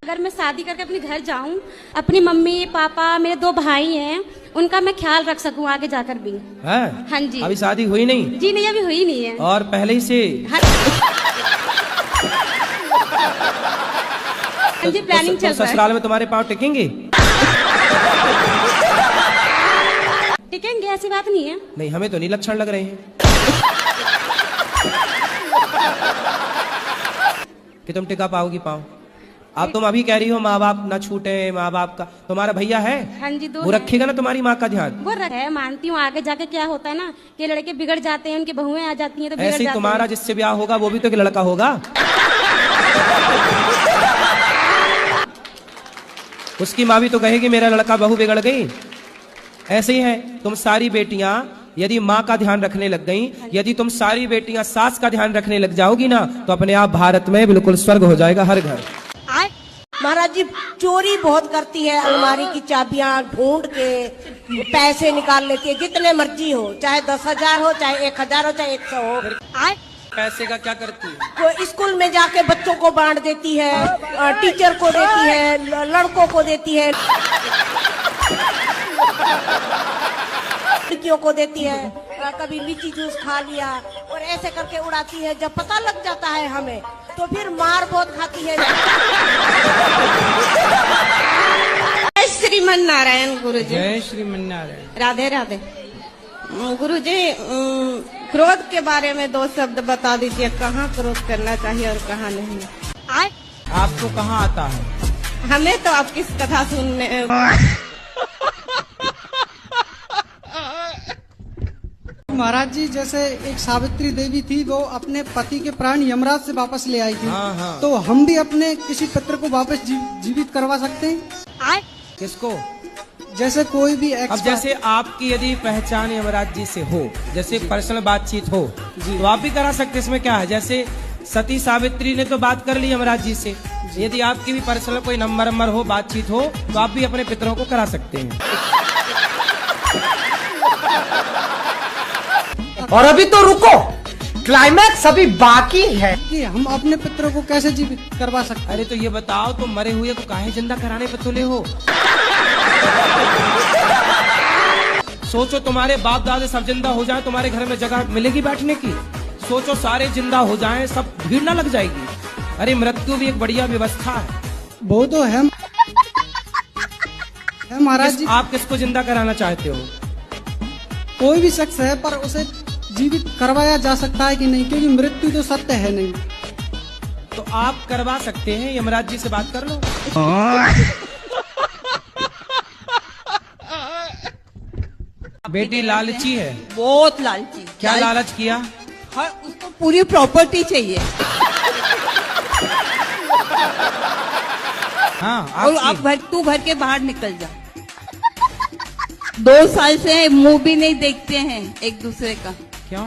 अगर मैं शादी करके अपने घर जाऊं, अपनी मम्मी पापा मेरे 2 भाई हैं, उनका मैं ख्याल रख सकूं आगे जाकर भी। है? हाँ जी। अभी शादी हुई नहीं? जी नहीं, अभी हुई नहीं है। और पहले ही से? हाँ जी, प्लानिंग चल रहा है। ससुराल में तुम्हारे पाँव टिकेंगे? टिकेंगे, ऐसी बात नहीं है। नहीं, हमें तो नहीं लक्षण लग रहे हैं कि तुम टिका पाओगी पाँव। अब तुम अभी कह रही हो माँ बाप ना छूटे, माँ बाप का। तुम्हारा भैया है? हाँ जी, 2 वो रखेगा ना तुम्हारी माँ का ध्यान? वो है, मानती हूँ। आगे जाके क्या होता है ना कि लड़के बिगड़ जाते हैं, उनकी बहुएं आ जाती हैं तो बिगड़ ऐसे ही जाते तुम्हारा हैं। जिससे ब्याह होगा वो भी तो एक लड़का होगा। उसकी माँ भी तो कहेगी मेरा लड़का बहू बिगड़ गई। ऐसे ही है, तुम सारी बेटियां यदि माँ का ध्यान रखने लग गई, यदि तुम सारी बेटियां सास का ध्यान रखने लग जाओगी ना, तो अपने आप भारत में बिल्कुल स्वर्ग हो जाएगा हर घर। महाराज जी चोरी बहुत करती है, अलमारी की चाबियां ढूंढ के पैसे निकाल लेती है, जितने मर्जी हो, चाहे 10,000 हो, चाहे 1,000 हो, चाहे 100 हो। पैसे का क्या करती है? वो स्कूल में जाके बच्चों को बांट देती है, टीचर को देती है, लड़कों को देती है, लड़कियों को देती है। कभी लीची जूस खा लिया और ऐसे करके उड़ाती है। जब पता लग जाता है हमें तो फिर मार बहुत खाती है। जय श्रीमन नारायण गुरु जी। जय श्रीमन नारायण। राधे राधे। गुरु जी, क्रोध के बारे में 2 शब्द बता दीजिए, कहाँ क्रोध करना चाहिए और कहाँ नहीं। आपको कहाँ आता है? हमें तो आपकी कथा सुनने। महाराज जी, जैसे एक सावित्री देवी थी, वो अपने पति के प्राण यमराज से वापस ले आई थी। हाँ। तो हम भी अपने किसी पुत्र को वापस जीवित करवा सकते हैं? किसको? जैसे कोई भी अब जैसे आपकी यदि पहचान यमराज जी से हो, जैसे पर्सनल बातचीत हो, तो आप भी करा सकते। इसमें क्या है? जैसे सती सावित्री ने तो बात कर ली यमराज जी से, यदि आपकी भी पर्सनल कोई नंबर हो, बातचीत हो, तो आप भी अपने पितरों को करा सकते हैं। और अभी तो रुको, क्लाइमैक्स अभी बाकी है। कि हम अपने पुत्र को कैसे जीवित करवा सकते हैं? अरे तो ये बताओ, तुम मरे हुए को काहे जिंदा कराने पे तुले हो? सोचो तुम्हारे बाप दादे सब जिंदा हो जाएं, तुम्हारे घर में जगह मिलेगी बैठने की? सोचो सारे जिंदा हो जाएं, सब भीड़ ना लग जाएगी? अरे मृत्यु भी एक बढ़िया व्यवस्था है। वो तो है महाराज जी। आप किसको जिंदा कराना चाहते हो? कोई भी शख्स है, पर उसे जीवित करवाया जा सकता है कि नहीं, क्योंकि मृत्यु तो सत्य है नहीं। तो आप करवा सकते हैं, यमराज जी से बात कर लो। बेटी लालची है, बहुत लालची। क्या लालच किया? हाँ, उसको पूरी प्रॉपर्टी चाहिए। हाँ, और आप तू घर के बाहर निकल जा। 2 साल से मुंह भी नहीं देखते हैं एक दूसरे का। क्यों?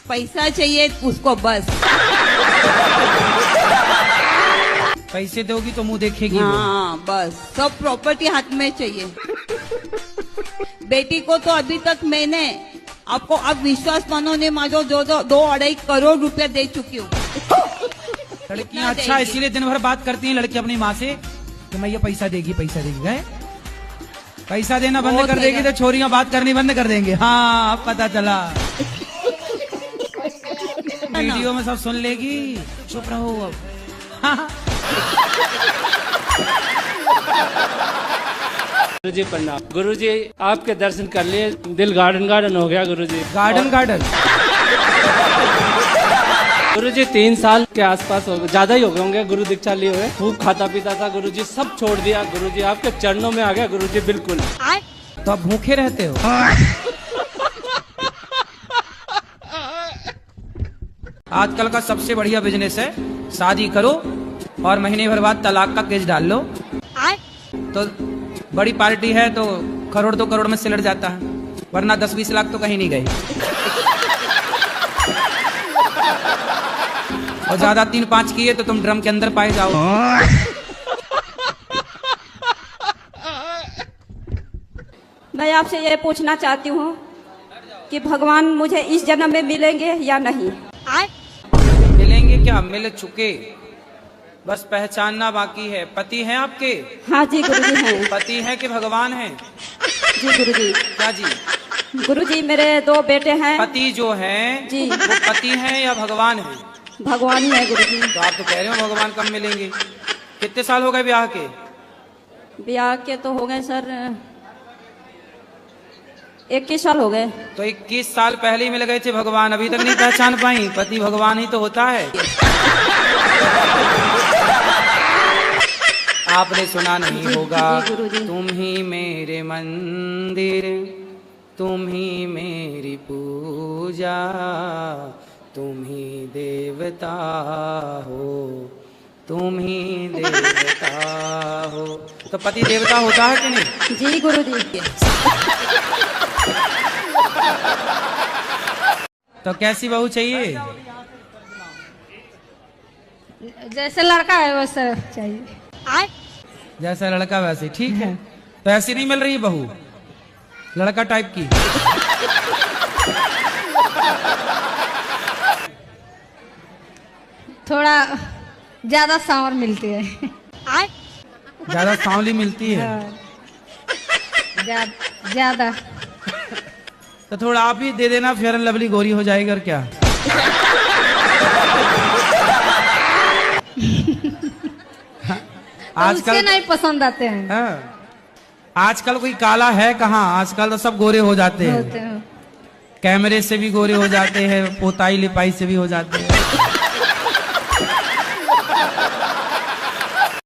पैसा चाहिए उसको बस। पैसे दोगी तो मुंह देखेगी वो। हाँ, बस सब प्रॉपर्टी हाथ में चाहिए। बेटी को तो अभी तक मैंने आपको, आप विश्वास मानो नहीं मानो, जो 2-2.5 करोड़ रुपया दे चुकी हूँ। लड़कियां अच्छा इसीलिए दिन भर बात करती हैं लड़की अपनी माँ से कि मैं ये पैसा देगी गए। पैसा देना बंद कर देगी तो छोरियां बात करनी बंद कर देंगे। हाँ, अब पता चला। वीडियो में सब सुन लेगी, चुप रहो अब। हाँ। गुरुजी प्रणाम। गुरुजी आपके दर्शन कर लिए, दिल गार्डन हो गया गुरुजी। गार्डन गुरुजी 3 साल के आसपास हो गए, ज्यादा ही हो गए होंगे गुरु दीक्षा लिए हुए। खूब खाता पीता था गुरुजी, सब छोड़ दिया गुरुजी, आपके चरणों में आ गया गुरुजी बिल्कुल। तो आप भूखे रहते हो? आजकल का सबसे बढ़िया बिजनेस है, शादी करो और महीने भर बाद तलाक का केस डाल लो, तो बड़ी पार्टी है तो करोड़ 2 करोड़ में सिलट जाता है, वरना 10-20 लाख तो कहीं नहीं गए। और ज्यादा 3-5 किए तो तुम ड्रम के अंदर पाए जाओ। मैं आपसे ये पूछना चाहती हूँ कि भगवान मुझे इस जन्म में मिलेंगे या नहीं? मिलेंगे क्या? मिल चुके। बस पहचानना बाकी है। पति हैं आपके? हाँ जी गुरुजी हैं। पति हैं कि भगवान हैं? जी गुरुजी। क्या जी? गुरुजी मेरे 2 बेटे हैं। पति जो हैं जी। वो पति हैं या भगवान हैं? भगवान ही है गुरुजी। तो आप तो कह रहे हो भगवान कब मिलेंगे। कितने साल हो गए ब्याह के? ब्याह के तो हो गए सर 21 साल हो गए। तो 21 साल पहले ही मिल गए थे भगवान, अभी तक नहीं पहचान पाई? पति भगवान ही तो होता है। आपने सुना नहीं होगा, तुम ही मेरे मंदिर, तुम ही मेरी पूजा, तुम ही देवता हो, तुम ही देवता हो। तो पति देवता होता है कि नहीं? जी गुरुजी। तो कैसी बहू चाहिए? जैसे लड़का है वैसे चाहिए। जैसा लड़का वैसे ठीक है। तो ऐसी नहीं मिल रही बहू, लड़का टाइप की? थोड़ा ज्यादा सांवर मिलती है। ज्यादा सांवली मिलती है? ज्यादा। तो थोड़ा आप ही दे देना, फेयर एंड लवली गोरी हो जाएगी और क्या। आजकल नहीं पसंद आते हैं। हाँ। आजकल कोई काला है कहाँ, आजकल तो सब गोरे हो जाते हैं। कैमरे से भी गोरे हो जाते हैं, पोताई लिपाई से भी हो जाते हैं।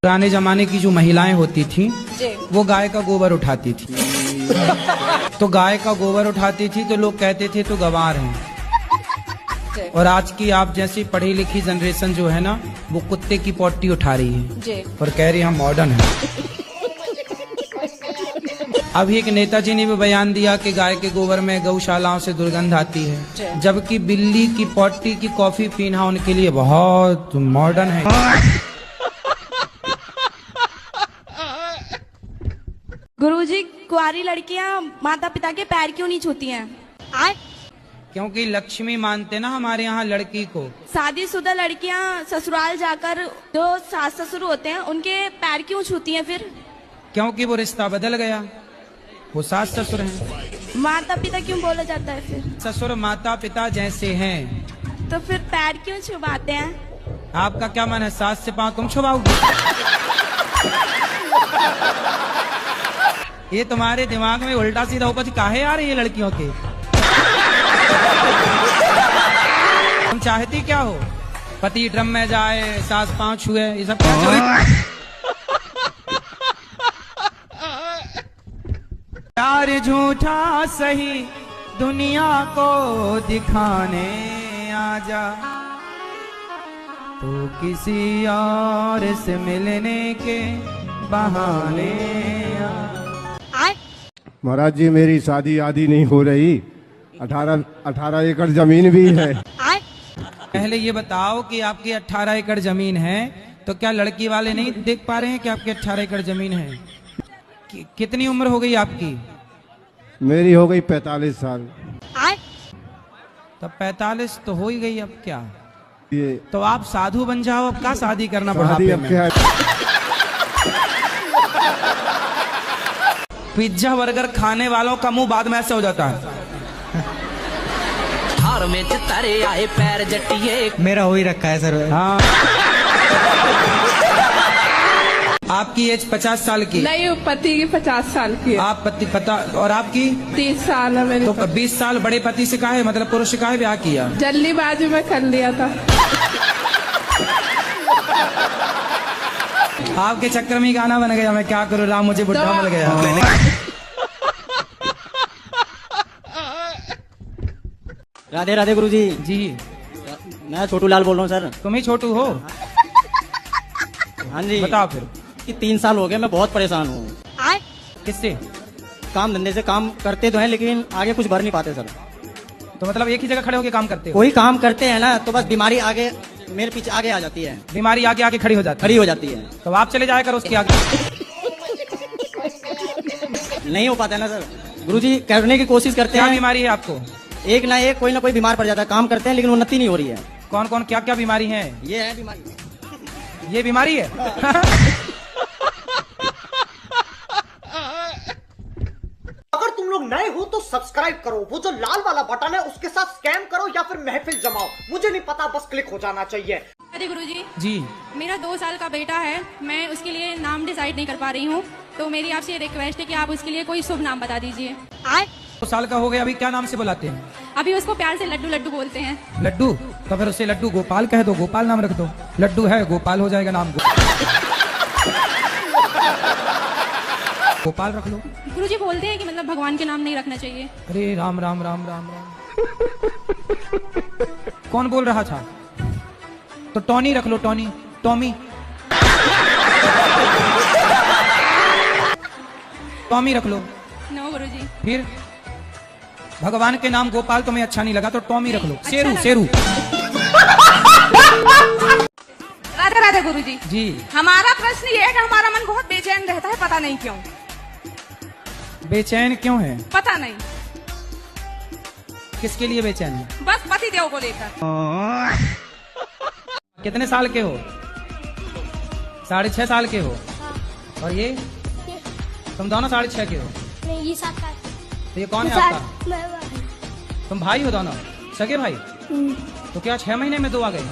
पुराने जमाने की जो महिलाएं होती थी वो गाय का गोबर उठाती थी। तो गाय का गोबर उठाती थी तो लोग कहते थे तो गंवार हैं। और आज की आप जैसी पढ़ी लिखी जनरेशन जो है ना, वो कुत्ते की पोटी उठा रही है और कह रही है हम मॉडर्न हैं। अभी एक नेताजी ने भी बयान दिया कि गाय के गोबर में गौशालाओं से दुर्गंध आती है, जबकि बिल्ली की पोटी की कॉफी पीना उनके लिए बहुत मॉडर्न है। गुरुजी, कुंवारी लड़कियां माता पिता के पैर क्यों नहीं छूती हैं? क्योंकि लक्ष्मी मानते ना हमारे यहाँ लड़की को। शादीशुदा लड़कियां ससुराल जाकर जो सास ससुर होते हैं उनके पैर क्यों छूती हैं फिर? क्योंकि वो रिश्ता बदल गया, वो सास ससुर हैं। माता पिता क्यों बोला जाता है फिर? ससुर माता पिता जैसे हैं। तो फिर पैर क्यों छुपाते हैं? आपका क्या मन है, सास से पाँव तुम छुपाओगे? ये तुम्हारे दिमाग में उल्टा सीधा उपज काहे आ रही है लड़कियों के? तुम चाहती क्या हो? पति ड्रम में जाए, सास पाँव छुए, ये सब क्या चोरी? प्यार झूठा सही दुनिया को दिखाने आजा, तो किसी और से मिलने के बहाने महाराज जी मेरी शादी आदि नहीं हो रही, 18 एकड़ जमीन भी है। पहले ये बताओ कि आपकी 18 एकड़ जमीन है, तो क्या लड़की वाले नहीं देख पा रहे हैं कि आपकी 18 एकड़ जमीन है? कितनी उम्र हो गई आपकी? मेरी हो गई 45 साल। तो 45 तो हो ही गई, अब क्या? ये तो आप साधु बन जाओ, अब क्या शादी करना शादी बुढ़ापे अब में? क्या है? पिज्जा बर्गर खाने वालों का मुंह बाद में ऐसे हो जाता है। हार में तारे आए पैर जट्टिए, मेरा हो ही रखा है सर। हाँ। आपकी एज 50 साल की? नहीं, पति की 50 साल की है। आप पति पता, और आपकी? 30 साल है मेरे। तो 20 साल बड़े पति से काहे, मतलब पुरुष से काहे ब्याह किया? जल्दीबाजी में कर लिया था। आपके चक्कर में गाना बन गया, मैं क्या करूँ राम मुझे बुढ़ा मिल गया। राधे राधे गुरुजी। जी मैं छोटू लाल बोल रहा हूँ सर। तुम ही छोटू हो? हाँ जी। बताओ फिर। कि 3 साल हो गए, मैं बहुत परेशान हूँ। किससे? काम धंधे से। काम करते तो हैं लेकिन आगे कुछ भर नहीं पाते सर। तो मतलब एक ही जगह खड़े होकर काम करते हो? कोई काम करते हैं ना तो बस बीमारी आगे मेरे पीछे आगे आ जाती है। बीमारी आगे आगे खड़ी हो जाती है। तो आप चले जाया करो उसके आगे। नहीं हो पाता है ना सर। गुरुजी करने की कोशिश करते हैं। क्या बीमारी है आपको? एक ना कोई ना कोई बीमार पड़ जाता है। काम करते हैं लेकिन उन्नति नहीं हो रही है। कौन कौन क्या क्या बीमारी है? ये है बीमारी, ये बीमारी है। अगर तुम लोग नए हो तो सब्सक्राइब करो, वो जो लाल वाला बटन है उसके साथ स्कैम करो या फिर महफिल जमाओ, मुझे नहीं पता, बस क्लिक हो जाना चाहिए। अरे गुरुजी, जी मेरा 2 साल का बेटा है, मैं उसके लिए नाम डिसाइड नहीं कर पा रही हूँ, तो मेरी आपसे ये रिक्वेस्ट है कि आप उसके लिए कोई शुभ नाम बता दीजिए। 2 साल का हो गया, अभी क्या नाम से बुलाते हैं? अभी उसको प्यार से लड्डू लड्डू बोलते हैं। लड्डू? तो फिर उसे लड्डू गोपाल कह दो, गोपाल नाम रख दो। लड्डू है, गोपाल हो जाएगा नाम। गोपाल रख लो। गुरुजी बोलते हैं कि मतलब भगवान के नाम नहीं रखना चाहिए। अरे राम राम राम राम राम। कौन बोल रहा था? तो टॉनी रख लो, टॉनी, टॉमी। टॉमी रख लो। नो गुरुजी। फिर भगवान के नाम गोपाल तुम्हें अच्छा नहीं लगा तो टॉमी रख लो। शेरू, शेरू। राधे राधे गुरुजी। जी हमारा प्रश्न ये है कि हमारा मन बहुत बेचैन रहता है, पता नहीं क्यों। बेचैन क्यों है? पता नहीं, किसके लिए बेचैन है? बस पति देव को लेकर। कितने साल के हो? 6.5 साल के हो। और ये तुम दोनों 6.5 के हो? नहीं, ये 7 का। तो ये कौन है आपका? तुम भाई हो दोनों? सगे भाई? तो क्या 6 महीने में 2 आ गए?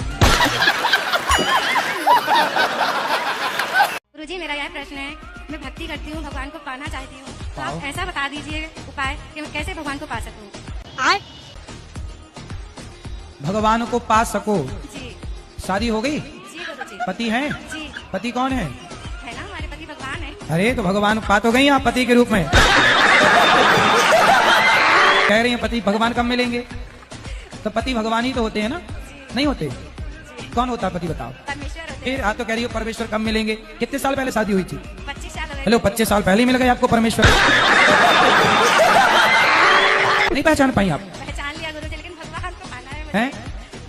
गुरुजी, मेरा यह प्रश्न है, मैं भक्ति करती हूँ, भगवान को पाना चाहती हूँ, तो आप ऐसा बता दीजिए उपाय कि मैं कैसे भगवान को पा सकूँ। भगवान को पा सको? जी। शादी हो गई? जी गुरुजी। पति है? जी। पति कौन है? है ना, हमारे पति भगवान है। अरे तो भगवान पा तो गई आप पति के रूप में। कह रही हैं पति भगवान कब मिलेंगे? तो पति भगवान ही तो होते हैं ना? नहीं होते? कौन होता है पति, बताओ? परमेश्वर होते फिर आप तो कह रही हो परमेश्वर कब मिलेंगे? कितने साल पहले शादी हुई थी? 25 साल हो गए। हेलो, 25 साल पहले ही मिल गए आपको परमेश्वर? नहीं पहचान पाई आप? पहचान लिया गुरुजी, लेकिन भगवान को पाना है हैं?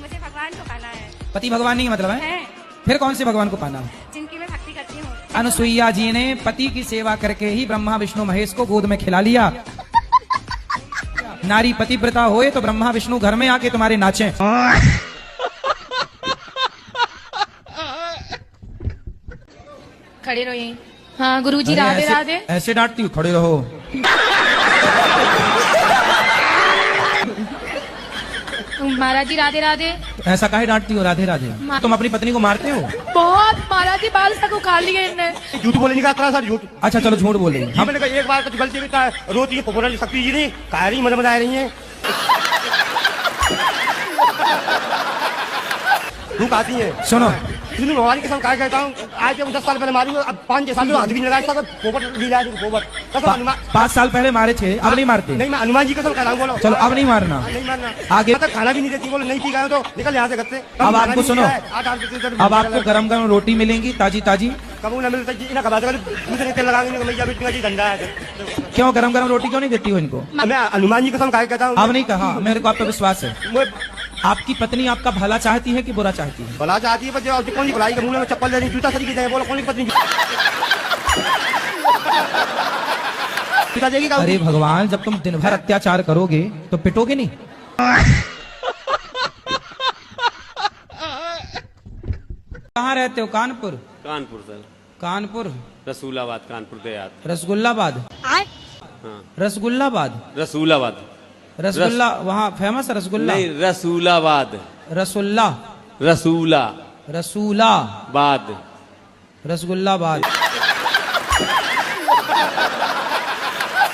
मुझे भगवान को पाना है। पति भगवान नहीं मतलब है? फिर कौन से भगवान को पाना है? जिनकी मैं भक्ति करती हूँ। अनुसुईया जी ने पति की सेवा करके ही ब्रह्मा विष्णु महेश को गोद में खिला लिया। नारी पतिव्रता होए तो ब्रह्मा विष्णु घर में आके तुम्हारे नाचे। खड़े रहो यहीं। हाँ गुरुजी, राधे राधे। ऐसे डांटती हूँ, खड़े रहो। महाराज जी राधे राधे। ऐसा काहे डांटती हो? राधे राधे। तुम अपनी पत्नी को मारते हो? बहुत महाराज जी, बाल तक उखाड़ लिए इनने। झूठ बोले नहीं सर, झूठ। अच्छा चलो, झूठ बोल रही हैं। मैंने कहा एक बार तो गलती भी रोती है, बोल सकती जी नहीं, कह रही मजा आ रही है। तू कहती है सुनो, भगवान की कसम कहता हूँ, आज जब 10 साल पहले मारी, अब 5-6 साल में हाथ भी नहीं लगाया, पोपट ली जाए, पोपट। 5 साल पहले मारे थे, अब नहीं मारते? नहीं, मैं हनुमान जी कसम कह रहा हूँ। बोलो चलो, अब नहीं मारना। नहीं मारना। आगे खाना भी नहीं देती, बोलो नहीं पी गए तो निकल यहाँ से घर से। अब आपको सुनो, अब आपको गरम गरम रोटी मिलेंगी, ताजी ताजी। कबू न मिलता जी, मुझे तेल लगा जी, धंधा है। क्यों गरम गरम रोटी क्यों नहीं देती हो इनको? मैं हनुमान जी कसम कहता हूँ। अब नहीं कहा, मेरे को आप पे विश्वास है। आपकी पत्नी आपका भला चाहती है कि बुरा चाहती है? भला चाहती है, पर जो कौन सी भलाई के मुंह में चप्पल दे रही, जूता सरी की दे, बोलो कौन सी पत्नी देगी? अरे भगवान, जब तुम दिन भर अत्याचार करोगे तो पिटोगे नहीं? कहाँ रहते हो? कानपुर? कानपुर सर। कानपुर? रसूलाबाद, कानपुर देहात। रसगुल्लाबाद? हाँ। रसगुल्लाबाद? रसूलाबाद। रसगुल्ला वहाँ फेमस है? रसगुल्ला नहीं, रसूलाबाद। रसुल्ला? रसूला। रसूला बाद। रसगुल्लाबाद।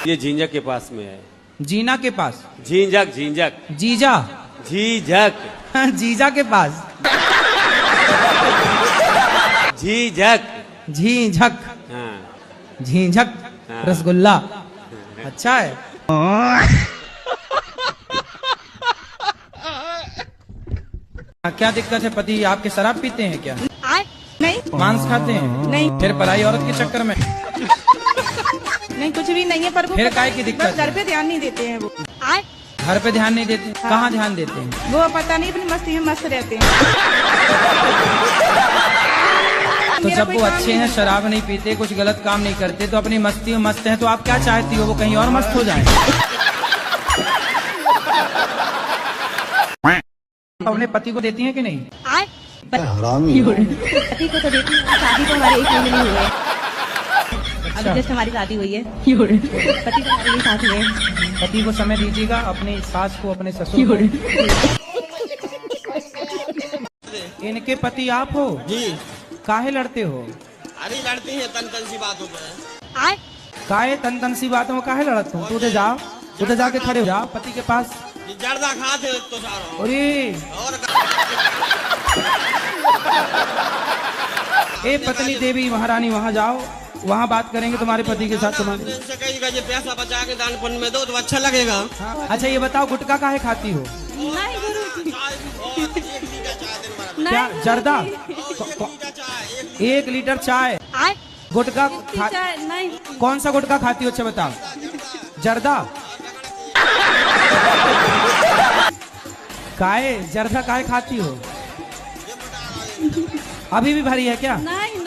ये झींझक के पास में है। जीना के पास? झींझक, झींझक। जीजा? झीझक। जीजा के पास? झीझक। झीझक? हाँ। झीझक हाँ। रसगुल्ला, अच्छा है। क्या दिक्कत है? पति आपके शराब पीते हैं क्या? नहीं। मांस खाते हैं? नहीं। फिर पराई औरत के चक्कर में? नहीं, कुछ भी नहीं है, पर वो फिर काय की दिक्कत? घर पे ध्यान नहीं देते हैं वो। घर पे ध्यान नहीं देते? कहाँ ध्यान देते हैं? वो पता नहीं, अपनी मस्ती में मस्त रहते हैं। तो जब वो अच्छे हैं, शराब नहीं पीते, कुछ गलत काम नहीं करते, तो अपनी मस्ती में मस्त हैं, तो आप क्या चाहती हो? वो कहीं और मस्त हो जाएं? अपने पति को देती हैं कि नहीं? हरामी पति को तो देखी शादी तो हमारे 1 महीने नहीं हुए, अभी जस्ट हमारी शादी हुई है। पति तो हमारे साथ में। पति को समय दीजिएगा, अपनी सास को, अपने ससुर को। इनके पति आप हो जी? काहे लड़ते हो? अरे लड़ते हैं तन सी बातों पे। काहे तन सी बातों में काहे लड़ते हो? तू उधर जाओ, उधर जाके खड़े हो जाओ पति के पास। जर्दा खाते तो सारा। अरे ए पत्नी देवी महारानी, वहाँ जाओ, वहाँ बात करेंगे तुम्हारे पति के साथ। तुम्हारे ये पैसा बचा के दान पुण्य में दो तो अच्छा लगेगा। अच्छा ये बताओ, गुटखा काहे खाती हो? नहीं गुरुजी। क्या जर्दा? 1 लीटर चाय, गुटखा नहीं। कौन सा गुटखा खाती हो? अच्छा बताओ। जर्दा काहे, जर्दा काहे खाती हो? अभी भी भरी है क्या? नहीं।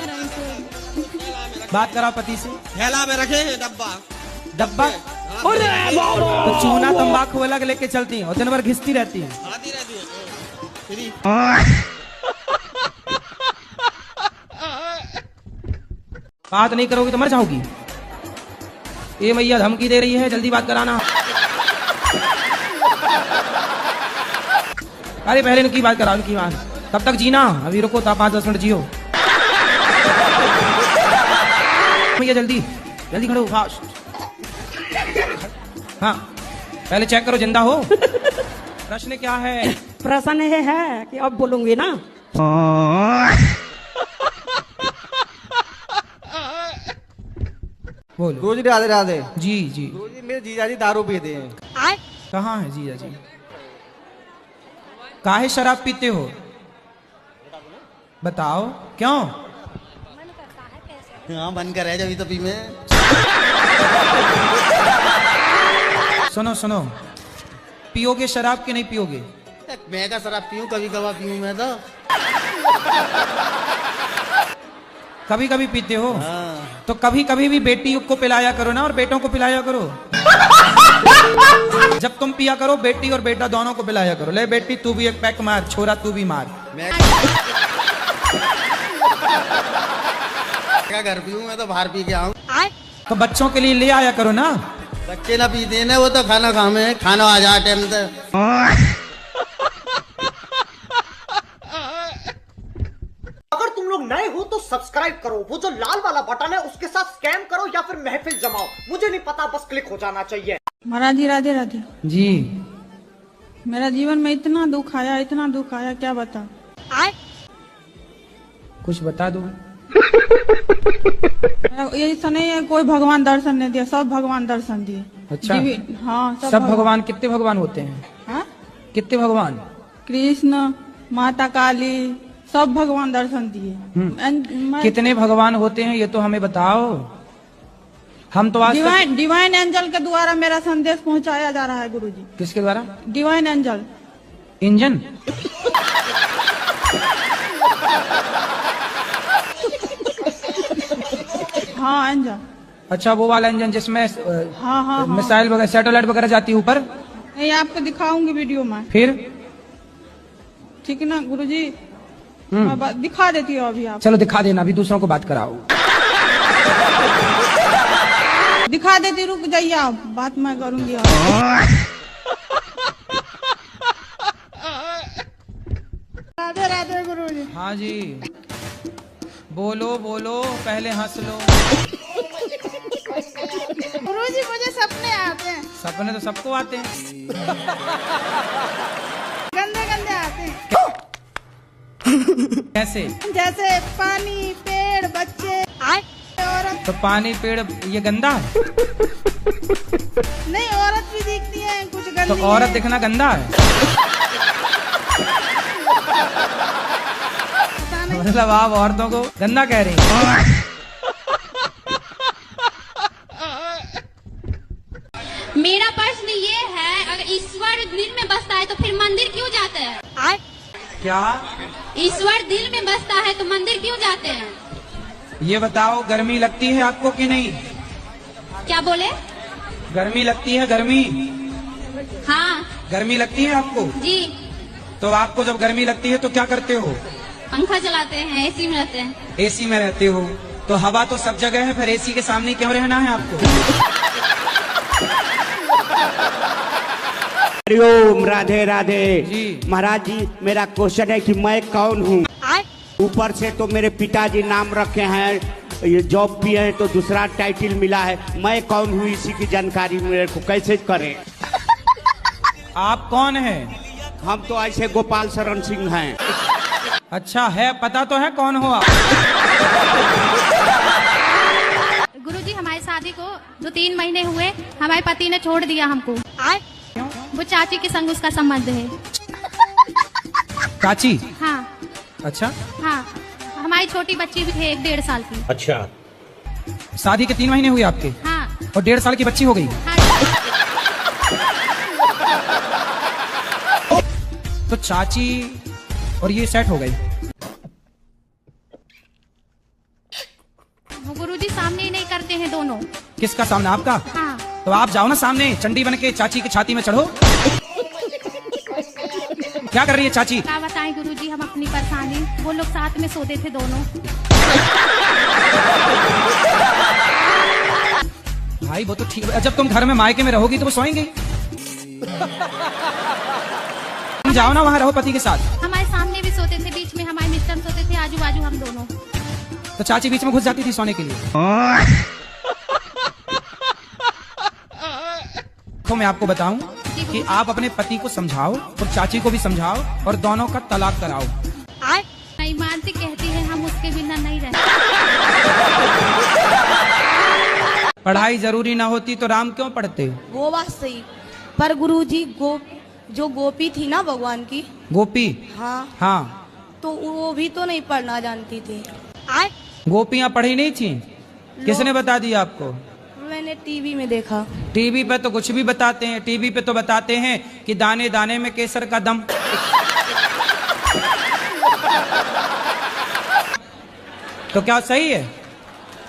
बात कराओ पति से। थैला में रखे हैं डब्बा। तो चूना तंबाकू अलग लेके चलती हैं और दिन भर घिसती रहती हैं। बात नहीं करोगी तो मर जाओगी। ये मैया धमकी दे रही है, जल्दी बात कराना। अरे पहले इनकी बात कराओ, इनकी बात। तब तक जीना, अभी रुको, तो 5-10 मिनट जियो। भैया जल्दी जल्दी खड़ो, फास्ट। हाँ पहले चेक करो जिंदा हो। प्रश्न क्या है? प्रश्न ये है कि अब बोलूंगी ना। बोलो। गुरुजी राधे राधे। जी जी। गुरुजी मेरे जीजाजी दारू पीते हैं। कहाँ है जीजा जी? काहे शराब पीते हो? बताओ क्यों? हाँ मन कर है जब तो पी में। सुनो सुनो, पियोगे शराब कि नहीं पियोगे? मैं का शराब पीऊं, कभी कभार पीऊं मैं तो। कभी कभी पीते हो? हाँ। तो कभी कभी भी बेटी को पिलाया करो ना, और बेटों को पिलाया करो। जब तुम पिया करो, बेटी और बेटा दोनों को पिलाया करो। ले बेटी तू भी एक पैक मार, छोरा तू भी मार। क्या घर पीऊं मैं तो बाहर पी के आऊं। तो बच्चों के लिए ले आया करो ना। बच्चे ना पीते हैं ना, वो तो खाना खामे, खाना आ जा टाइम से। अगर तुम लोग नए हो तो सब्सक्राइब करो, वो जो लाल वाला बटन है उसके साथ स्कैम करो या फिर महफिल जमाओ, मुझे नहीं पता, बस क्लिक हो जाना चाहिए। महाराज जी राधे राधे जी। मेरा जीवन में इतना दुख आया, क्या बता। कुछ बता दो। यही तो नहीं है कोई भगवान दर्शन नहीं दिया, सब भगवान दर्शन दिए। अच्छा हाँ सब भगवान। कितने भगवान होते हैं? हाँ? कितने भगवान? कृष्ण, माता काली, सब भगवान दर्शन दिए। कितने भगवान होते हैं ये तो हमें बताओ। हम तो आज डिवाइन एंजल के द्वारा मेरा संदेश पहुंचाया जा रहा है गुरुजी। किसके द्वारा? Divine angel. इंजन? हाँ एंजल। अच्छा वो वाला इंजन जिसमें हाँ। मिसाइल वगैरह, सैटेलाइट वगैरह जाती है ऊपर। नहीं आपको दिखाऊंगी वीडियो में। फिर ठीक है ना गुरुजी? मैं दिखा देती हूँ अभी। आप चलो दिखा देना, अभी दूसरों को बात कराओ। दिखा देती, रुक जाइए आप, बात मैं करूंगी। राधे राधे गुरुजी। हाँ जी बोलो बोलो, पहले हंस लो। गुरुजी मुझे सपने आते हैं। सपने तो सबको आते हैं। गंदे गंदे आते हैं। कैसे? जैसे पानी, पेड़, बच्चे, औरत। तो पानी पेड़ ये गंदा है? नहीं औरत भी दिखती है कुछ गंदी। तो औरत दिखना गंदा है? मतलब आप औरतों को गंदा कह रही हैं? मेरा प्रश्न ये है, अगर ईश्वर दिल में बसता है तो फिर मंदिर क्यों जाते हैं? क्या? ईश्वर दिल में बसता है तो मंदिर क्यों जाते हैं? ये बताओ गर्मी लगती है आपको कि नहीं? क्या बोले? गर्मी लगती है? गर्मी? हाँ गर्मी लगती है आपको? जी। तो आपको जब गर्मी लगती है तो क्या करते हो? पंखा चलाते हैं, एसी में रहते हैं। एसी में रहते हो तो हवा तो सब जगह है, फिर एसी के सामने क्यों रहना है आपको? हरिओम, राधे राधे जी। महाराज जी, मेरा क्वेश्चन है कि मैं कौन हूँ? ऊपर से तो मेरे पिताजी नाम रखे हैं, ये जॉब भी है तो दूसरा टाइटल मिला है, मैं कौन हूँ इसी की जानकारी मेरे को कैसे करें? आप कौन हैं? हम तो ऐसे गोपाल शरण सिंह हैं। अच्छा है, पता तो है कौन हो आप? गुरुजी, हमारी शादी को 2-3 महीने हुए, हमारे पति ने छोड़ दिया हमको। वो चाची के संग उसका संबंध है। चाची? हाँ। अच्छा। हाँ, हमारी छोटी बच्ची भी है 1-1.5 साल की। अच्छा। शादी के 3 महीने हुए आपके? हाँ। और 1.5 साल की बच्ची हो गई? हाँ। तो चाची और ये सेट हो गई? गुरुजी, सामने ही नहीं करते हैं दोनों। किसका सामना? आपका? हाँ। तो आप जाओ ना सामने, चंडी बन के चाची की छाती में चढ़ो। क्या कर रही है चाची? क्या बताएं गुरुजी हम अपनी परेशानी, वो लोग साथ में सोते थे दोनों। भाई वो तो ठीक है, जब तुम घर में मायके में रहोगी तो वो सोएंगे। तुम जाओ ना वहाँ रहो पति के साथ। हमारे सामने भी सोते थे, बीच में हमारे मिस्टर सोते थे, आजू बाजू हम दोनों। तो चाची बीच में घुस जाती थी सोने के लिए। तो मैं आपको बताऊं कि आप अपने पति को समझाओ और चाची को भी समझाओ और दोनों का तलाक कराओ। नहीं मानती, कहती है हम उसके बिना नहीं रहते। पढ़ाई जरूरी ना होती तो राम क्यों पढ़ते? वो बात सही, पर गुरुजी जो गोपी थी ना भगवान की, गोपी? हाँ हाँ। तो वो भी तो नहीं पढ़ना जानती थी। गोपियाँ पढ़ी नहीं थी? किसने बता दिया आपको? मैंने टीवी में देखा। टीवी पे तो कुछ भी बताते हैं, टीवी पे तो बताते हैं कि दाने दाने में केसर का दम। तो क्या सही है?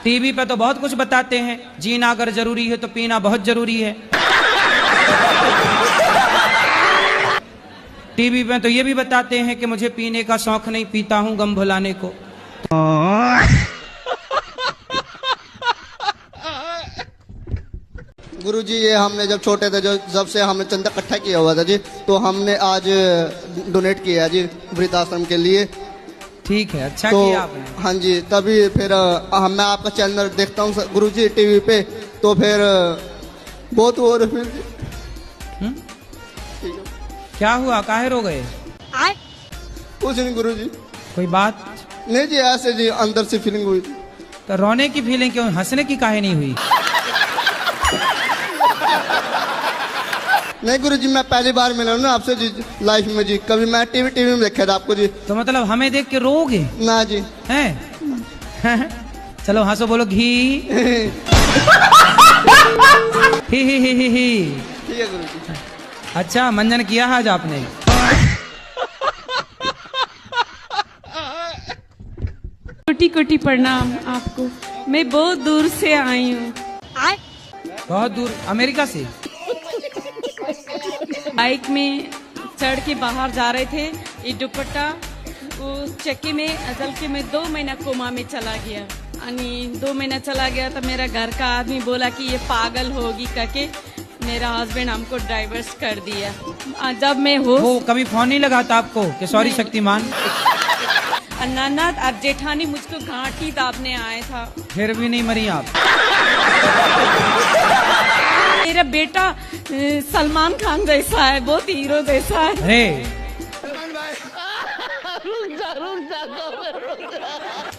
टीवी पे तो बहुत कुछ बताते हैं, जीना अगर जरूरी है तो पीना बहुत जरूरी है। टीवी पे तो ये भी बताते हैं कि मुझे पीने का शौक नहीं, पीता हूं गम भुलाने को। गुरुजी, ये हमने जब छोटे थे, जब से हमने चंदा इकट्ठा किया हुआ था जी, तो हमने आज डोनेट किया है जी वृद्धाश्रम के लिए। ठीक है, अच्छा तो, किया आपने। हाँ जी, तभी फिर मैं आपका चैनल देखता हूँ गुरुजी टीवी पे, तो फिर बहुत हो रहा है। क्या हुआ, काहे रो गए? कुछ नहीं गुरुजी। कोई बात? नहीं जी, ऐसे जी अंदर से फीलिंग हुई। तो रोने की फीलिंग क्यों, हंसने की काहे नहीं हुई? नहीं गुरुजी, मैं पहली बार मिला हूँ ना आपसे जी लाइफ में जी, कभी मैं टीवी में देखा था आपको जी। तो मतलब हमें देख के रोगे? ना जी। हैं? चलो हंसो, बोलो घी। ही। ठीक है गुरुजी। अच्छा, मंजन किया आज आपने? कोटि कोटि प्रणाम आपको, मैं बहुत दूर से आई हूँ। बहुत दूर? अमेरिका से? बाइक में चढ़ के बाहर जा रहे थे, ये दुपट्टा वो चक्की में अजल के में 2 महीना कोमा में चला गया। 2 महीना चला गया तो मेरा घर का आदमी बोला कि ये पागल होगी करके मेरा हस्बैंड हमको डाइवर्स कर दिया। जब मैं वो कभी फोन नहीं लगाता आपको कि सॉरी शक्तिमान? ननद और जेठानी मुझको घाटी दाबने आए था। फिर भी नहीं मरी आप? मेरा बेटा सलमान खान जैसा है, बहुत हीरो जैसा है। अरे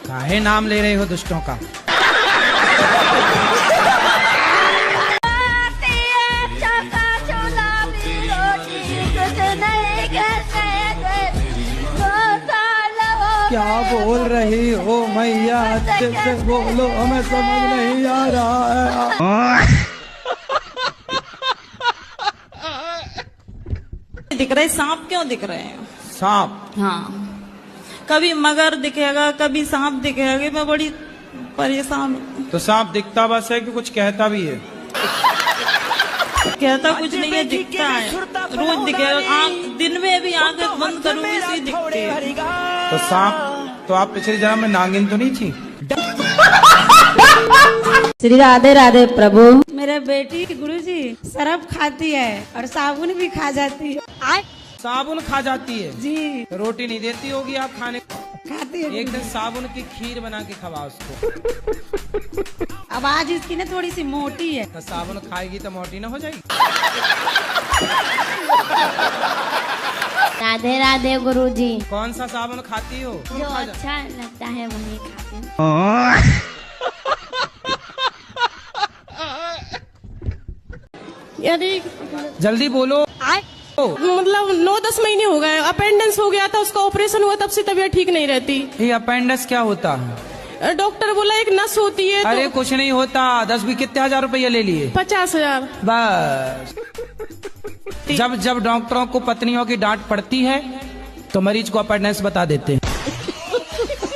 काहे नाम ले रहे हो दुष्टों का? क्या बोल रही हो मैया, अच्छे से बोलो, हमें समझ नहीं आ रहा है। दिख रहे सांप क्यों दिख रहे हैं? सांप? हाँ, कभी मगर दिखेगा, कभी सांप दिखेगा, मैं बड़ी परेशान हूँ। तो सांप दिखता बस है कि कुछ कहता भी है? कहता कुछ नहीं है, दिखता है, रोज दिखेगा। दिन में भी आंखें बंद करूंगी दिखते। तो सांप तो आप पिछले जन्म में नागिन तो नहीं थी? श्री राधे राधे प्रभु। मेरे बेटी गुरुजी शराब खाती है और साबुन भी खा जाती है। साबुन खा जाती है जी। रोटी नहीं देती होगी आप खाने? खाती है। एक दिन साबुन की खीर बना के खवाओ उसको। अब आज इसकी ना थोड़ी सी मोटी है। तो साबुन खाएगी तो मोटी ना हो जाएगी? राधे राधे गुरुजी। कौन सा साबुन खाती हो? जो अच्छा लगता है वही खाती हूँ। यदि जल्दी बोलो। मतलब 9-10 महीने हो गए, अपेंडिक्स हो गया था, उसका ऑपरेशन हुआ, तब से तबीयत ठीक नहीं रहती। ये अपेंडिक्स क्या होता है? डॉक्टर बोला एक नस होती है। अरे कुछ नहीं होता, 10 भी कितने हजार रुपये ले लिए? 50,000 बस। जब जब डॉक्टरों को पत्नियों की डांट पड़ती है तो मरीज को अपेंडिक्स बता देते हैं।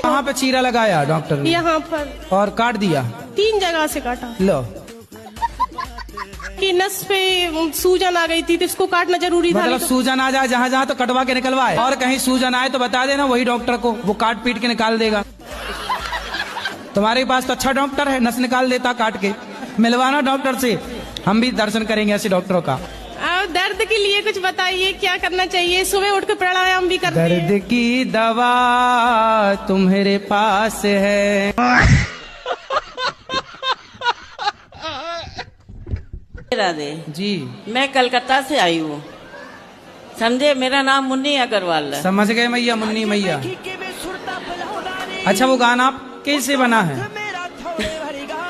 कहाँ पे चीरा लगाया डॉक्टर ने? यहाँ पर। और काट दिया? 3 जगह से काटा। लो कि नस पे सूजन आ गई थी तो इसको काटना जरूरी था। मतलब सूजन आ जाए जहाँ जहाँ तो कटवा के निकलवाए, और कहीं सूजन आए तो बता देना वही डॉक्टर को, वो काट पीट के निकाल देगा। तुम्हारे पास तो अच्छा डॉक्टर है, नस निकाल देता काट के। मिलवाना डॉक्टर से, हम भी दर्शन करेंगे ऐसे डॉक्टरों का। दर्द के लिए कुछ बताइए, क्या करना चाहिए? सुबह उठ के प्राणायाम भी करते हैं। दर्द की दवा तुम्हारे पास है। राधे जी। मैं कलकत्ता से आई हूँ, समझे? मेरा नाम मुन्नी अग्रवाल है। समझ गए मैया, मुन्नी मैया। अच्छा वो गाना आप कैसे बना है?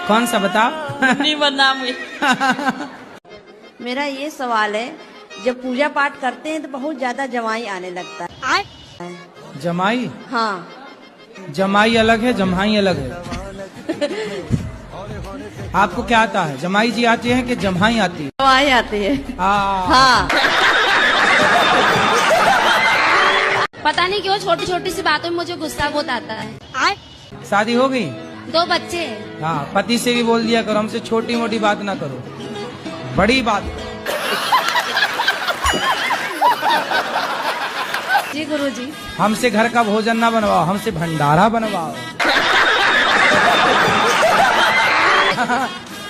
कौन सा बता? नहीं बना। मेरा ये सवाल है, जब पूजा पाठ करते हैं तो बहुत ज्यादा जमाई आने लगता है। जमाई? हाँ। जमाई अलग है, जम्हाई अलग है। आपको क्या आता है? जमाई जी आती है कि जम्हाई आती है? जमाई आती है। हाँ। पता नहीं क्यों छोटी छोटी सी बातों में मुझे गुस्सा बहुत आता है। शादी हो गई? 2 बच्चे। हाँ, पति से भी बोल दिया करो हमसे छोटी मोटी बात ना करो, बड़ी बात। जी गुरुजी। हमसे घर का भोजन ना बनवाओ, हमसे भंडारा बनवाओ।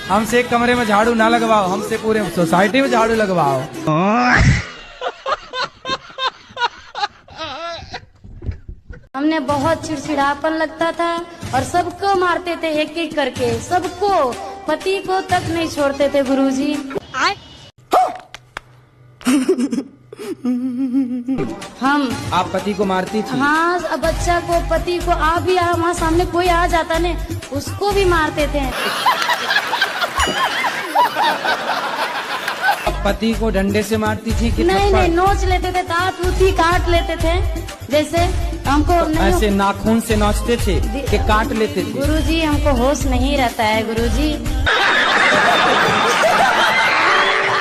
हमसे एक कमरे में झाड़ू ना लगवाओ, हमसे पूरे सोसाइटी में झाड़ू लगवाओ। हमने बहुत चिड़चिड़ापन लगता था और सबको मारते थे एक एक करके, सबको, पति को तक नहीं छोड़ते थे गुरुजी। हम। आप पति को मारती थी? हाँ, अब बच्चा को, पति को, आप भी हमारे सामने कोई आ जाता ने उसको भी मारते थे। पति को डंडे से मारती थी कि नहीं नहीं, नोच लेते थे, दांत उठी काट लेते थे, जैसे हमको तो नहीं। ऐसे नाखून से नोचते थे कि काट लेते थे? गुरुजी हमको होश नहीं रहता है गुरुजी।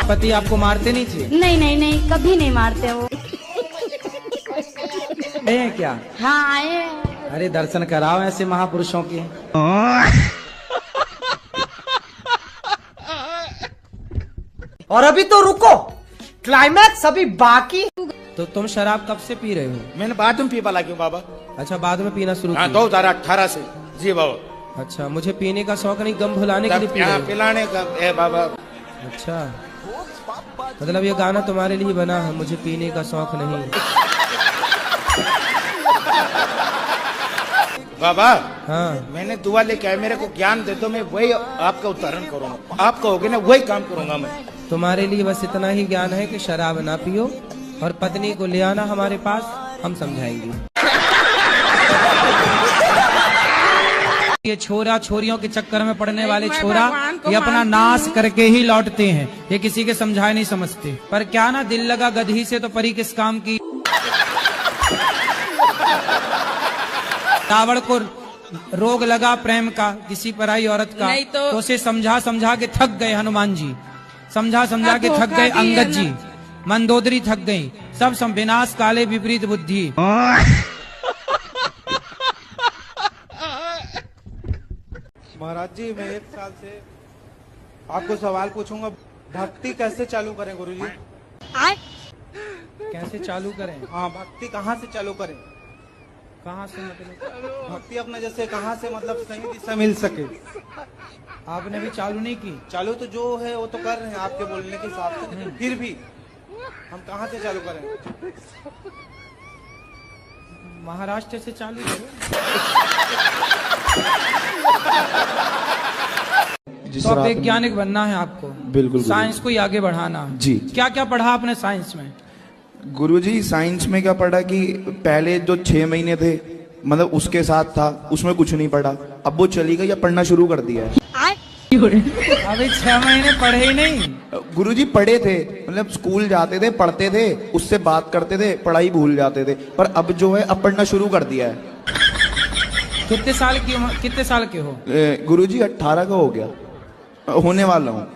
पति आपको मारते नहीं थे? नहीं नहीं नहीं, कभी नहीं मारते वो। है क्या? हाँ आए। अरे दर्शन कराओ ऐसे महापुरुषों के। और अभी तो रुको, क्लाइमैक्स अभी बाकी। तो तुम शराब कब से पी रहे हो? मैंने बाद में पीपा लगी बाबा। अच्छा, बाद में पीना शुरू किया? 2018 से। जी बाबा। अच्छा, मुझे पीने का शौक नहीं, गम भुलाने के लिए पी रहे हो? पिलाने का है बाबा। अच्छा, मतलब ये गाना तुम्हारे लिए बना है, मुझे पीने का शौक नहीं। बाबा। हाँ। मैंने दुआ लेके आया, मेरे को ज्ञान दे दो, मैं वही आपका उच्चारण करूंगा। आप कहोगे ना वही काम करूंगा मैं। तुम्हारे लिए बस इतना ही ज्ञान है कि शराब ना पियो और पत्नी को ले आना हमारे पास, हम समझाएंगे। ये छोरा छोरियों के चक्कर में पड़ने वाले छोरा ये अपना नाश करके ही लौटते हैं, ये किसी के समझाए नहीं समझते। पर क्या ना, दिल लगा गधी से तो परी किस काम की। रावण को रोग लगा प्रेम का, किसी पराई औरत का, तो उसे समझा समझा के थक गए हनुमान जी, समझा समझा के थक गए अंगद जी, मंदोदरी थक गई, सब विनाश काले विपरीत बुद्धि। महाराज जी, मैं 1 साल से आपको सवाल पूछूंगा, भक्ति कैसे चालू करें गुरुजी? कैसे चालू करें? हाँ, भक्ति कहाँ से चालू करें? कहाँ से मतलब? भक्ति अपना जैसे कहाँ से मतलब सही दिशा मिल सके। आपने अभी चालू नहीं की? चालू तो जो है वो तो कर रहे हैं आपके बोलने के हिसाब से, फिर भी हम कहाँ से चालू करें? महाराष्ट्र से चालू करो। तो अब वैज्ञानिक बनना है आपको, बिल्कुल साइंस को ही आगे बढ़ाना है जी। क्या क्या पढ़ा आपने साइंस में? गुरुजी साइंस में क्या पढ़ा कि पहले जो 6 महीने थे मतलब उसके साथ था, उसमें कुछ नहीं पढ़ा। अब वो चली गई, अब पढ़ना शुरू कर दिया है। अभी 6 महीने पढ़े ही नहीं? गुरुजी पढ़े थे, मतलब स्कूल जाते थे, पढ़ते थे, उससे बात करते थे, पढ़ाई भूल जाते थे, पर अब जो है अब पढ़ना शुरू कर दिया है। कितने साल के हो? गुरुजी 18 का हो गया, होने वाला हूँ,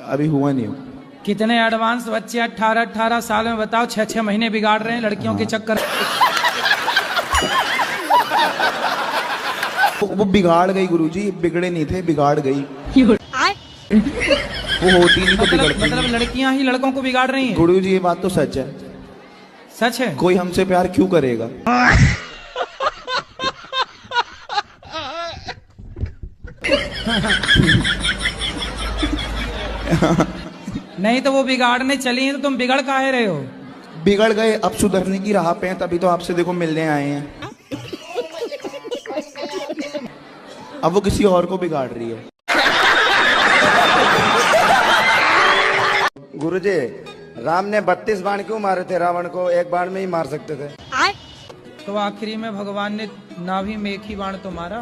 अभी हुआ नहीं हूँ। कितने एडवांस बच्चे 18 साल में, बताओ 6 महीने बिगाड़ रहे हैं लड़कियों के चक्कर। वो बिगाड़ गई गुरुजी, बिगड़े नहीं थे, बिगाड़ गई। वो होती नहीं तो बिगड़ती। मतलब लड़कियां ही लड़कों को बिगाड़ रही हैं? गुरुजी ये बात तो सच है। सच है? कोई हमसे प्यार क्यों करेगा? नहीं तो वो बिगाड़ने चली हैं तो तुम बिगड़ काहे रहे हो? बिगड़ गए, अब सुधरने की राह पे हैं, तभी तो आपसे देखो मिलने आए हैं। अब वो किसी और को बिगाड़ रही है। गुरुजी, राम ने 32 बाण क्यों मारे थे? रावण को एक बाण में ही मार सकते थे। तो आखिरी में भगवान ने नाभि में एक ही बाण तो मारा।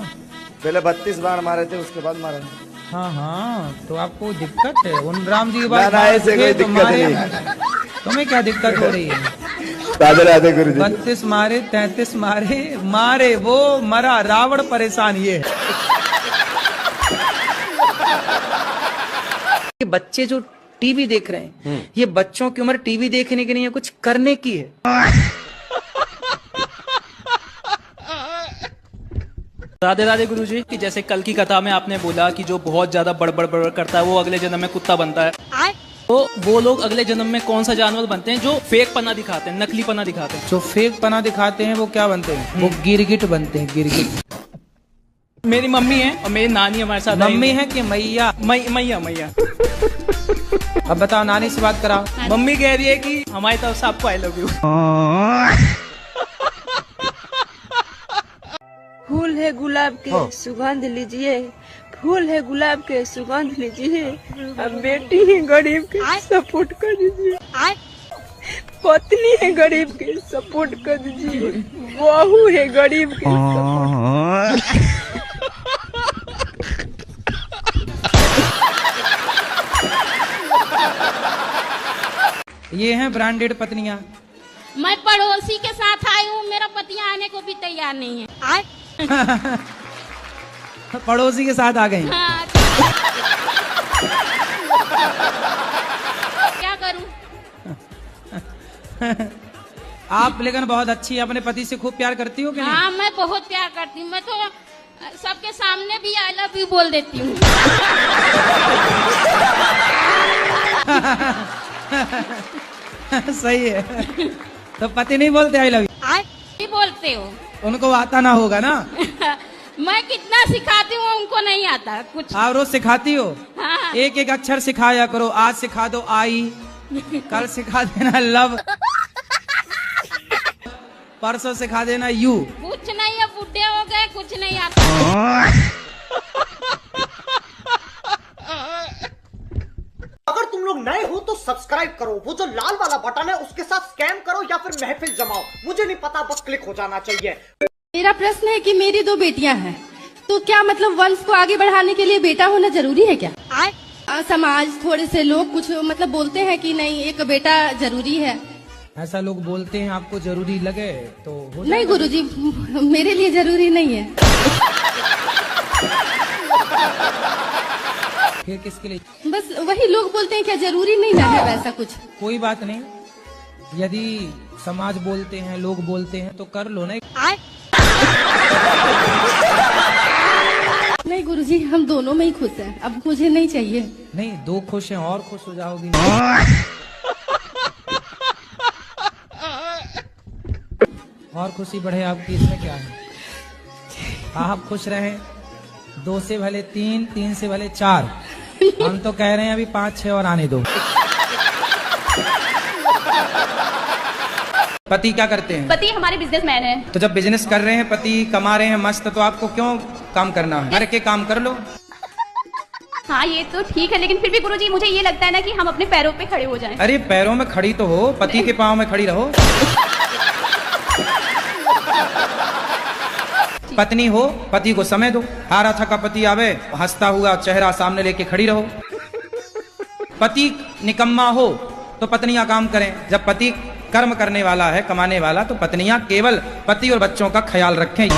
पहले 32 बाण मारे थे, उसके बाद मारा। हाँ, तो आपको दिक्कत है उन राम जी के बाद? ऐसे कोई दिक्कत नहीं। तुम्हें क्या दिक्कत हो रही है? राधे राधे गुरुजी। 32 मारे, 33 मारे वो मरा, रावण परेशान। ये बच्चे जो टीवी देख रहे हैं, ये बच्चों की उम्र टीवी देखने की नहीं है, कुछ करने की है। राधे राधे गुरुजी। कि जैसे कल की कथा में आपने बोला कि जो बहुत ज्यादा बड़बड़ करता है वो अगले जन्म में कुत्ता बनता है, तो वो लोग अगले जन्म में कौन सा जानवर बनते हैं जो फेक पना दिखाते हैं, नकली पना दिखाते हैं? जो फेक पना दिखाते हैं वो क्या बनते हैं? वो गिरगिट बनते हैं, गिरगिट। मेरी मम्मी है और मेरी नानी हमारे साथ। मम्मी है कि मैया? मैया। अब बताओ, नानी से बात कराओ। मम्मी कह रही है कि हमारी तरफ से आपको आई लव यू। फूल है गुलाब के सुगंध लीजिए, फूल है गुलाब के सुगंध लीजिए, अब बेटी है गरीब के सपोर्ट कर दीजिए, पत्नी है गरीब के सपोर्ट कर दीजिए, बहू है गरीब के ये हैं ब्रांडेड पत्नियां। मैं पड़ोसी के साथ आई हूँ, मेरा पति आने को भी तैयार नहीं है। पड़ोसी के साथ आ गई। हाँ। क्या करूं? आप लेकिन बहुत अच्छी है, अपने पति से खूब प्यार करती हो कि नहीं? हाँ, मैं बहुत प्यार करती हूँ। मैं तो सबके सामने भी आई लव यू बोल देती हूँ। सही है। तो पति नहीं बोलते आई लव यू? नहीं बोलते हो? उनको आता ना होगा ना। मैं कितना सिखाती हूँ उनको नहीं आता कुछ। आप रोज सिखाती हो? हाँ। एक एक अक्षर सिखाया करो। आज सिखा दो आई, कल सिखा देना लव, परसों सिखा देना यू। कुछ नहीं है, बुढ़े हो गए, कुछ नहीं आता। अगर तुम लोग नए हो तो सब्सक्राइब करो, वो जो लाल वाला बटन है उसके साथ स्कैम करो या फिर महफिल जमाओ, मुझे नहीं पता, बस क्लिक हो जाना चाहिए। मेरा प्रश्न है कि मेरी 2 बेटियां हैं, तो क्या मतलब वंश को आगे बढ़ाने के लिए बेटा होना जरूरी है क्या? समाज थोड़े से लोग कुछ मतलब बोलते हैं कि नहीं एक बेटा जरूरी है। ऐसा लोग बोलते हैं, आपको जरूरी लगे तो हो नहीं गुरुजी, मेरे लिए जरूरी नहीं है। फिर किसके लिए? बस वही लोग बोलते हैं, क्या जरूरी नहीं ना है वैसा कुछ? कोई बात नहीं, यदि समाज बोलते हैं, लोग बोलते हैं तो कर लो ना। नहीं गुरुजी, हम दोनों में ही खुश हैं, अब मुझे नहीं चाहिए। नहीं, 2 खुश हैं और खुश हो जाओगी। और खुशी बढ़े आपकी, इसमें क्या है? आप खुश रहें, 2 से भले 3, 3 से भले 4, हम तो कह रहे हैं अभी 5, 6 और आने दो। पति क्या करते हैं? पति हमारे बिजनेसमैन हैं। तो जब बिजनेस कर रहे हैं, पति कमा रहे हैं मस्त, तो आपको क्यों काम करना है? घर के काम कर लो। हाँ ये तो ठीक है, लेकिन फिर भी गुरुजी मुझे ये लगता है ना कि हम अपने पैरों पे खड़े हो जाएं। अरे पैरों में खड़ी तो हो, पति के पाँव में खड़ी रहो। पत्नी हो, पति को समय दो। हारा थका पति आवे, हंसता हुआ चेहरा सामने लेके खड़ी रहो। पति निकम्मा हो तो पत्नियां काम करें। जब पति कर्म करने वाला है, कमाने वाला, तो पत्नियां केवल पति और बच्चों का ख्याल रखें।